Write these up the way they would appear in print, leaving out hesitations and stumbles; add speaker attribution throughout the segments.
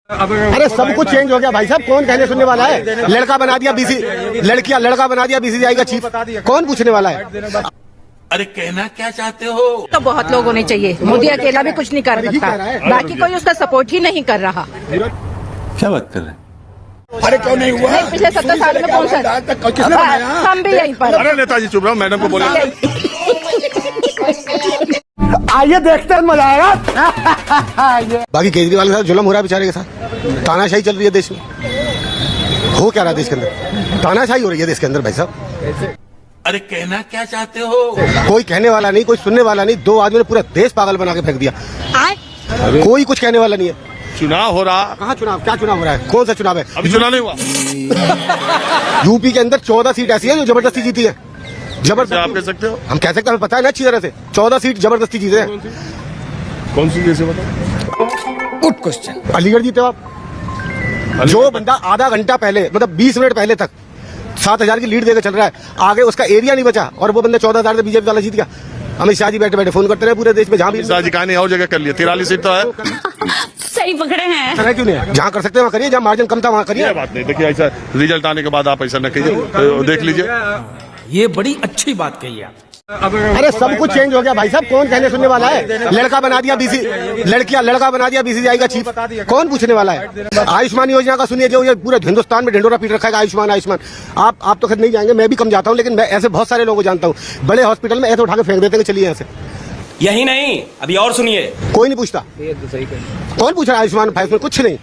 Speaker 1: अरे सब कुछ चेंज हो गया भाई साहब, कौन कहने सुनने वाला है। लड़का बना दिया लड़का बना दिया बीसीसीआई का चीफ, कौन पूछने वाला है।
Speaker 2: अरे कहना क्या चाहते हो?
Speaker 3: तो बहुत लोग होने चाहिए, मोदी अकेला भी कुछ नहीं कर सकता, बाकी कोई उसका सपोर्ट ही नहीं कर रहा।
Speaker 2: क्या बात कर रहे हैं?
Speaker 1: अरे क्यों नहीं हुआ?
Speaker 3: नहीं, पिछले 70 साल में कौन सा, हम भी यहीं पर।
Speaker 4: अरे नेताजी चुप रहो, मैडम को बोले।
Speaker 1: आइए देखते हैं, मजा आएगा। बाकी केजरीवाल के साथ जुल्म हो रहा है बेचारे के साथ, तानाशाही चल रही है देश में। हो क्या रहा है देश के अंदर? तानाशाही हो रही है देश के अंदर भाई साहब।
Speaker 2: अरे कहना क्या चाहते हो?
Speaker 1: कोई कहने वाला नहीं, कोई सुनने वाला नहीं। 2 आदमी ने पूरा देश पागल बना के फेंक दिया। कोई कुछ कहने वाला नहीं है।
Speaker 4: चुनाव हो रहा।
Speaker 1: कहाँ चुनाव? क्या चुनाव हो रहा है? कौन सा चुनाव है?
Speaker 4: अभी चुनाव नहीं हुआ।
Speaker 1: यूपी के अंदर 14 सीट ऐसी है जो जबरदस्ती जीती है। जबरदस्ती
Speaker 4: आप कह सकते हो?
Speaker 1: हम कह सकते हैं, हमें पता है ना अच्छी तरह से। 14 सीट जबरदस्ती जीते हैं।
Speaker 4: कौन सी जैसे बताओ?
Speaker 1: Good question. अलीगढ़ जीते हो आप। जो बंदा आधा घंटा पहले, मतलब 20 मिनट पहले तक 7,000 की लीड देकर चल रहा है, आगे उसका एरिया नहीं बचा और वो बंदा 14,000 से बीजेपी वाला जीत गया। अमित शाह जी बैठे बैठे फोन करते रहे पूरे देश में, जहाँ भी
Speaker 4: शाह जी कहा नहीं और जगह कर लिया। 43 सीट तो है।
Speaker 3: सही पकड़े हैं।
Speaker 1: क्यों नहीं है? जहाँ कर सकते हैं वहाँ करिए, जहाँ मार्जिन कम था वहाँ करिए।
Speaker 4: बात नहीं, देखिए ऐसा रिजल्ट आने के बाद आप ऐसा न कीजिए, देख लीजिए।
Speaker 5: ये बड़ी अच्छी बात कही आप।
Speaker 1: अरे सब कुछ चेंज हो गया भाई साहब, कौन कहने सुनने वाला है। लड़का बना दिया लड़का बना दिया बीसीसीआई का चीफ, कौन पूछने वाला है। आयुष्मान योजना का सुनिए, जो ये पूरे हिंदुस्तान में ढिंडोरा पीट रखा है आयुष्मान। आप तो खैर नहीं जाएंगे, मैं भी कम जाता हूँ, लेकिन मैं ऐसे बहुत सारे लोगों को जानता हूँ। बड़े हॉस्पिटल में ऐसे उठा के फेंक देते हैं, चलिए यहाँ से।
Speaker 5: यही नहीं, अभी और सुनिए।
Speaker 1: कोई नहीं पूछता। कौन पूछ रहा है आयुष्मान भाई? उसमें कुछ नहीं।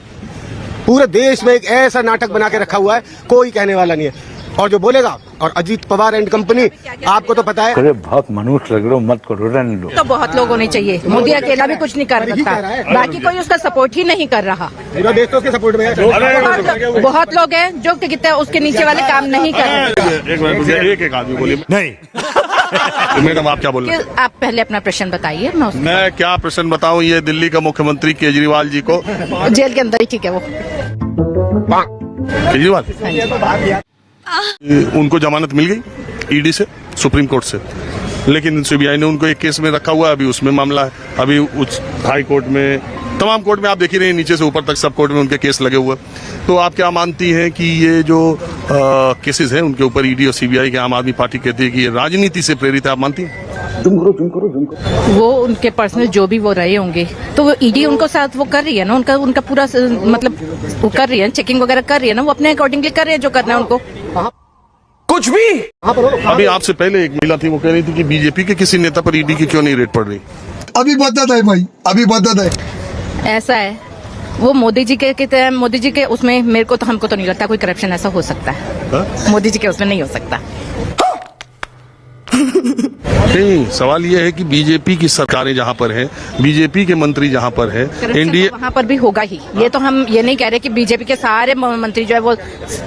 Speaker 1: पूरे देश में एक ऐसा नाटक बना के रखा हुआ है, कोई कहने वाला नहीं है। और जो बोलेगा, और अजीत पवार एंड कंपनी, आपको तो पता है।
Speaker 6: अरे बहुत मनुष्य लग रहे हो, मत करो, रहने दो।
Speaker 3: तो बहुत लोग होने चाहिए, मोदी अकेला भी कुछ नहीं कर सकता, बाकी कोई उसका सपोर्ट ही नहीं कर रहा।
Speaker 1: पूरा देश तो उसके सपोर्ट में है।
Speaker 3: बहुत लोग हैं जो कितने उसके नीचे वाले काम नहीं कर रहे।
Speaker 4: एक आदमी बोलिए नहीं। मैडम आप क्या बोल रहे हैं?
Speaker 3: आप पहले अपना प्रश्न बताइए।
Speaker 4: मैं क्या प्रश्न बताऊं? ये दिल्ली का मुख्यमंत्री केजरीवाल जी को
Speaker 3: जेल के अंदर ही ठीक है वो
Speaker 4: केजरीवाल, उनको जमानत मिल गई ईडी से, सुप्रीम कोर्ट से, लेकिन सीबीआई ने उनको एक केस में रखा हुआ है। अभी उसमें मामला है, अभी उच्च हाई कोर्ट में, तमाम कोर्ट में आप देख ही रहे हैं, नीचे से ऊपर तक सब कोर्ट में उनके केस लगे हुए। तो आप क्या मानती हैं कि ये जो केसेस हैं उनके ऊपर ईडी और सीबीआई के, आम आदमी पार्टी कहती है कि ये राजनीति से प्रेरित है, आप मानती हैं?
Speaker 3: वो उनके पर्सनल जो भी वो रहे होंगे, तो वो ईडी उनको साथ वो कर रही है ना, उनका पूरा मतलब वो कर रही है, चेकिंग वगैरह कर रही है ना, वो अपने अकॉर्डिंगली कर रहे हैं जो करना है उनको।
Speaker 5: कुछ भी।
Speaker 4: अभी आपसे पहले एक महिला थी, वो कह रही थी कि बीजेपी के किसी नेता पर ईडी की क्यों नहीं रेड पड़ रही।
Speaker 7: अभी बदत है भाई, अभी बदत है।
Speaker 3: ऐसा है, वो मोदी जी के उसमें मेरे को तो, हमको तो नहीं लगता कोई करप्शन ऐसा हो सकता है। मोदी जी के उसमें नहीं हो सकता।
Speaker 4: नहीं, सवाल ये है कि बीजेपी की सरकारें जहाँ पर है, बीजेपी के मंत्री जहाँ पर है, एनडीए
Speaker 3: वहाँ पर भी होगा ही। ये तो हम ये नहीं कह रहे कि बीजेपी के सारे मंत्री जो है वो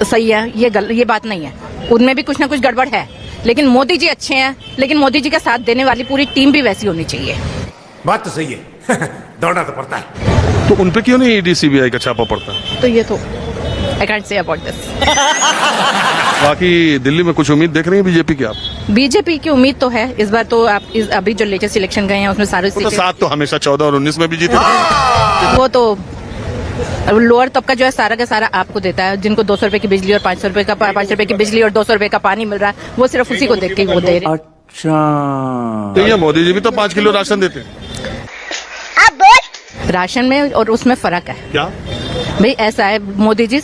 Speaker 3: सही है, ये बात नहीं है, उनमें भी कुछ ना कुछ गड़बड़ है। लेकिन मोदी जी अच्छे हैं, लेकिन मोदी जी का साथ देने वाली पूरी टीम भी वैसी होनी चाहिए।
Speaker 5: बात तो सही है। दौड़ना तो पड़ता है।
Speaker 4: तो उन पे क्यों नहीं ईडी सीबीआई का छापा पड़ता?
Speaker 3: तो ये तो I can't say about this.
Speaker 4: बाकी दिल्ली में कुछ उम्मीद देख रही है बीजेपी की आप?
Speaker 3: बीजेपी की उम्मीद तो है इस बार तो। आप अभी जो लेटेस्ट इलेक्शन गए हैं उसमें सारे
Speaker 4: तो 7 तो हमेशा 14 और 19 में भी जीते।
Speaker 3: वो तो लोअर तबका जो है सारा का सारा आपको देता है, जिनको 200 रुपए की बिजली और 500 रुपए की बिजली और 200 रुपए का पानी मिल रहा है, वो सिर्फ उसी को देख के वो दे रहे।
Speaker 6: अच्छा,
Speaker 4: तो ये मोदी जी भी तो 5 किलो राशन देते हैं।
Speaker 3: राशन में और उसमें फर्क है
Speaker 4: क्या
Speaker 3: भाई? ऐसा है, मोदी जी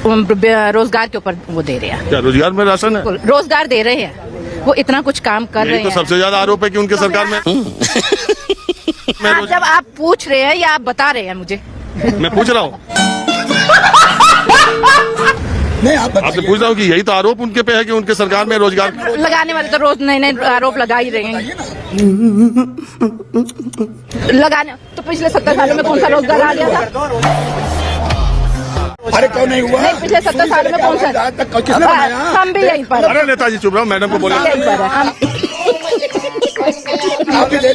Speaker 3: रोजगार के ऊपर वो दे रहे हैं।
Speaker 4: क्या रोजगार में राशन है?
Speaker 3: रोजगार दे रहे हैं, वो इतना कुछ काम कर रहे
Speaker 4: तो
Speaker 3: हैं।
Speaker 4: सबसे ज्यादा आरोप है कि उनके सरकार में
Speaker 3: जब आप पूछ रहे हैं या आप बता रहे हैं मुझे?
Speaker 4: मैं पूछ रहा हूँ,
Speaker 7: नहीं आप
Speaker 4: आपसे पूछ रहा हूँ कि यही तो आरोप उनके पे है कि उनके सरकार में रोजगार
Speaker 3: लगाने वाले तो रोज नए नए आरोप लगा ही रहे हैं। लगाने तो पिछले 70 सालों में कौन सा रोजगार आ गया था?
Speaker 7: अरे क्यों नहीं हुआ?
Speaker 3: नहीं, पिछले 70 सालों में कौन सा, हम भी यहीं पर।
Speaker 4: अरे नेताजी चुप रहो, मैडम को बोले।
Speaker 3: यहीं पर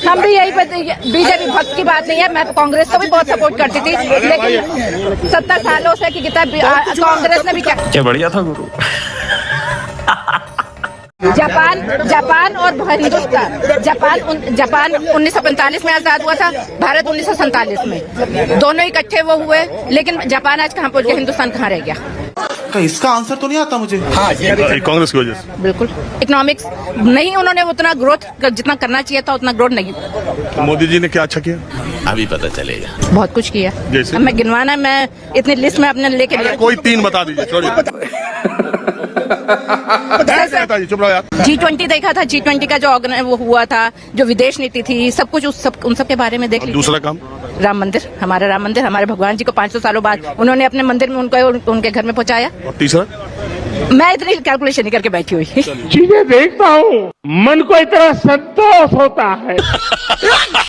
Speaker 3: हम भी यही पर। बीजेपी भक्त की बात नहीं है, मैं कांग्रेस को भी बहुत सपोर्ट करती थी, लेकिन 70 सालों से कि कितना कांग्रेस ने भी क्या
Speaker 6: क्या बढ़िया था गुरु।
Speaker 3: जापान और हिंदुस्तान। जापान 1945 में आजाद हुआ था, भारत 1947 में, दोनों इकट्ठे वो हुए। लेकिन जापान आज कहाँ पहुंच गया, हिंदुस्तान कहाँ रह गया?
Speaker 8: इसका आंसर तो नहीं आता मुझे।
Speaker 4: कांग्रेस की वजह से
Speaker 3: बिल्कुल इकोनॉमिक्स नहीं, उन्होंने उतना ग्रोथ जितना करना चाहिए था उतना ग्रोथ नहीं।
Speaker 4: तो मोदी जी ने क्या अच्छा किया?
Speaker 2: अभी पता चलेगा।
Speaker 3: बहुत कुछ किया।
Speaker 4: जैसे?
Speaker 3: अब मैं गिनवाना, मैं इतनी लिस्ट में अपने लेके
Speaker 4: कोई 3 बता दीजिए। बताइए, चुप रहो यार।
Speaker 3: G20 देखा था, G20 का जो वो हुआ था, जो विदेश नीति थी, सब कुछ उन सब के बारे में देख लिया।
Speaker 4: दूसरा काम
Speaker 3: राम मंदिर, हमारे भगवान जी को 500 सालों बाद उन्होंने अपने मंदिर में उनके घर में पहुंचाया।
Speaker 4: और तीसरा
Speaker 3: मैं इतनी कैलकुलेशन नहीं करके बैठी हुई।
Speaker 6: चीजें देखता हूँ, मन को इतना संतोष होता है।